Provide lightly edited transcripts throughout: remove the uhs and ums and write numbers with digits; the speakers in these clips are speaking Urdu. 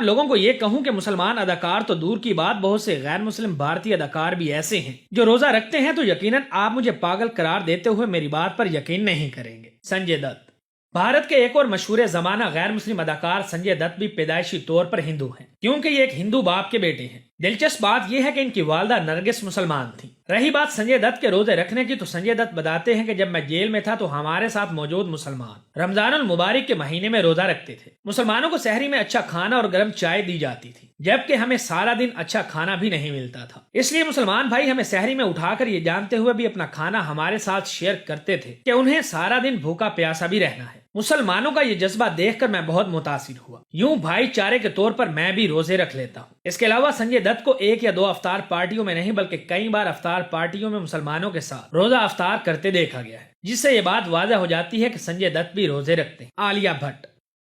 آپ لوگوں کو یہ کہوں کہ مسلمان اداکار تو دور کی بات، بہت سے غیر مسلم بھارتی اداکار بھی ایسے ہیں جو روزہ رکھتے ہیں، تو یقیناً آپ مجھے پاگل قرار دیتے ہوئے میری بات پر یقین نہیں کریں گے۔ سنجے دت۔ بھارت کے ایک اور مشہور زمانہ غیر مسلم اداکار سنجے دت بھی پیدائشی طور پر ہندو ہیں، کیونکہ یہ ایک ہندو باپ کے بیٹے ہیں۔ دلچسپ بات یہ ہے کہ ان کی والدہ نرگس مسلمان تھیں۔ رہی بات سنجے دت کے روزے رکھنے کی، تو سنجے دت بتاتے ہیں کہ جب میں جیل میں تھا تو ہمارے ساتھ موجود مسلمان رمضان المبارک کے مہینے میں روزہ رکھتے تھے۔ مسلمانوں کو سحری میں اچھا کھانا اور گرم چائے دی جاتی تھی، جبکہ ہمیں سارا دن اچھا کھانا بھی نہیں ملتا تھا۔ اس لیے مسلمان بھائی ہمیں سحری میں اٹھا کر یہ جانتے ہوئے بھی اپنا کھانا ہمارے ساتھ شیئر کرتے تھے کہ انہیں سارا دن بھوکا پیاسا بھی رہنا ہے۔ مسلمانوں کا یہ جذبہ دیکھ کر میں بہت متاثر ہوا۔ یوں بھائی چارے کے طور پر میں بھی روزے رکھ لیتا ہوں۔ اس کے علاوہ سنجے دت کو ایک یا دو افطار پارٹیوں میں نہیں بلکہ کئی بار افطار پارٹیوں میں مسلمانوں کے ساتھ روزہ افطار کرتے دیکھا گیا ہے، جس سے یہ بات واضح ہو جاتی ہے کہ سنجے دت بھی روزے رکھتے ہیں۔ عالیہ بھٹ۔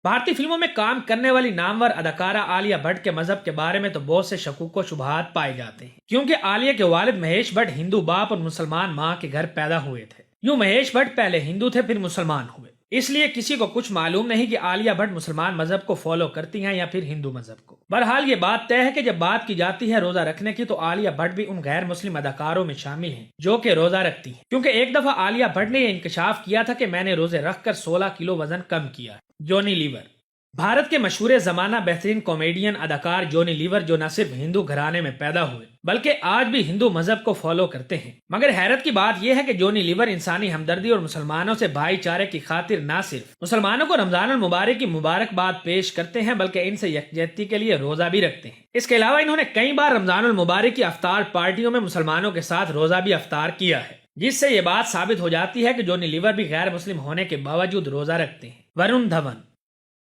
بھارتی فلموں میں کام کرنے والی نامور اداکارہ عالیہ بھٹ کے مذہب کے بارے میں تو بہت سے شکوک و شبہات پائے جاتے ہیں، کیونکہ عالیہ کے والد مہیش بھٹ ہندو باپ اور مسلمان ماں کے گھر پیدا ہوئے تھے۔ یوں مہیش بھٹ پہلے ہندو تھے پھر مسلمان ہوئے، اس لیے کسی کو کچھ معلوم نہیں کہ عالیہ بھٹ مسلمان مذہب کو فالو کرتی ہیں یا پھر ہندو مذہب کو۔ بہرحال یہ بات طے ہے کہ جب بات کی جاتی ہے روزہ رکھنے کی، تو عالیہ بھٹ بھی ان غیر مسلم اداکاروں میں شامل ہیں جو کہ روزہ رکھتی ہیں، کیونکہ ایک دفعہ عالیہ بھٹ نے یہ انکشاف کیا تھا کہ میں نے روزے رکھ کر 16 کلو وزن کم کیا ہے۔ جونی لیور۔ بھارت کے مشہور زمانہ بہترین کامیڈین اداکار جونی لیور، جو نہ صرف ہندو گھرانے میں پیدا ہوئے بلکہ آج بھی ہندو مذہب کو فالو کرتے ہیں، مگر حیرت کی بات یہ ہے کہ جونی لیور انسانی ہمدردی اور مسلمانوں سے بھائی چارے کی خاطر نہ صرف مسلمانوں کو رمضان المبارک کی مبارکباد پیش کرتے ہیں بلکہ ان سے یکجہتی کے لیے روزہ بھی رکھتے ہیں۔ اس کے علاوہ انہوں نے کئی بار رمضان المبارک کی افطار پارٹیوں میں مسلمانوں کے ساتھ روزہ بھی افطار کیا ہے، جس سے یہ بات ثابت ہو جاتی ہے کہ جونی لیور بھی غیر مسلم ہونے کے باوجود روزہ رکھتے ہیں۔ ورون دھون۔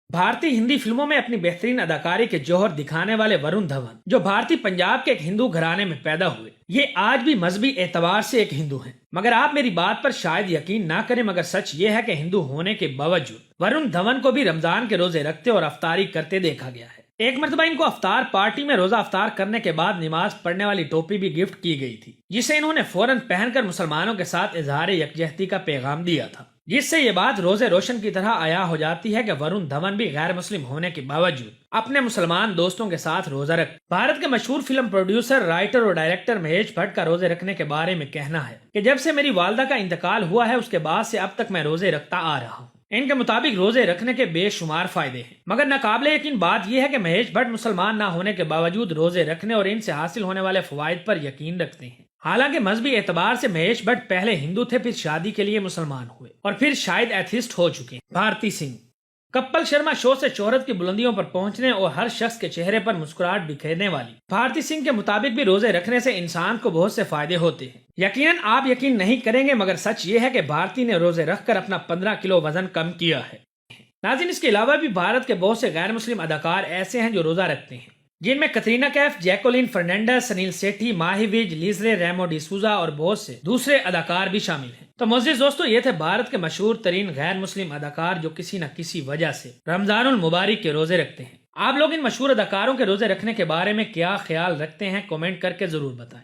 بھارتی ہندی فلموں میں اپنی بہترین اداکاری کے جوہر دکھانے والے ورون دھون، جو بھارتی پنجاب کے ایک ہندو گھرانے میں پیدا ہوئے، یہ آج بھی مذہبی اعتبار سے ایک ہندو ہیں۔ مگر آپ میری بات پر شاید یقین نہ کریں، مگر سچ یہ ہے کہ ہندو ہونے کے باوجود ورون دھون کو بھی رمضان کے روزے رکھتے اور افطاری کرتے دیکھا گیا ہے۔ ایک مرتبہ ان کو افطار پارٹی میں روزہ افطار کرنے کے بعد نماز پڑھنے والی ٹوپی بھی گفٹ کی گئی تھی، جسے انہوں نے فوراً پہن کر مسلمانوں کے ساتھ اظہار یکجہتی کا پیغام دیا تھا، جس سے یہ بات روزے روشن کی طرح عیاں ہو جاتی ہے کہ ورون دھون بھی غیر مسلم ہونے کے باوجود اپنے مسلمان دوستوں کے ساتھ روزہ رکھ۔ بھارت کے مشہور فلم پروڈیوسر، رائٹر اور ڈائریکٹر مہیش بھٹ کا روزے رکھنے کے بارے میں کہنا ہے کہ جب سے میری والدہ کا انتقال ہوا ہے، اس کے بعد سے اب تک میں روزے رکھتا آ رہا ہوں۔ ان کے مطابق روزے رکھنے کے بے شمار فائدے ہیں، مگر ناقابل یقین بات یہ ہے کہ مہیش بھٹ مسلمان نہ ہونے کے باوجود روزے رکھنے اور ان سے حاصل ہونے والے فوائد پر یقین رکھتے ہیں۔ حالانکہ مذہبی اعتبار سے مہیش بھٹ پہلے ہندو تھے، پھر شادی کے لیے مسلمان ہوئے اور پھر شاید ایتھیسٹ ہو چکے ہیں۔ بھارتی سنگھ۔ کپل شرما شو سے شہرت کی بلندیوں پر پہنچنے اور ہر شخص کے چہرے پر مسکراہٹ بکھیرنے والی بھارتی سنگھ کے مطابق بھی روزے رکھنے سے انسان کو بہت سے فائدے ہوتے ہیں۔ یقیناً آپ یقین نہیں کریں گے، مگر سچ یہ ہے کہ بھارتی نے روزے رکھ کر اپنا 15 کلو وزن کم کیا ہے۔ ناظرین، اس کے علاوہ بھی بھارت کے بہت سے غیر مسلم اداکار ایسے ہیں جو روزہ رکھتے ہیں، جن میں کترینہ کیف، جیکولین فرنینڈس، سنیل سیٹھی، ماہی ویج، لیزرے، ریمو ڈی سوزا اور بہت سے دوسرے اداکار بھی شامل ہیں۔ تو معزز دوستو، یہ تھے بھارت کے مشہور ترین غیر مسلم اداکار جو کسی نہ کسی وجہ سے رمضان المبارک کے روزے رکھتے ہیں۔ آپ لوگ ان مشہور اداکاروں کے روزے رکھنے کے بارے میں کیا خیال رکھتے ہیں؟ کمنٹ کر کے ضرور بتائیں۔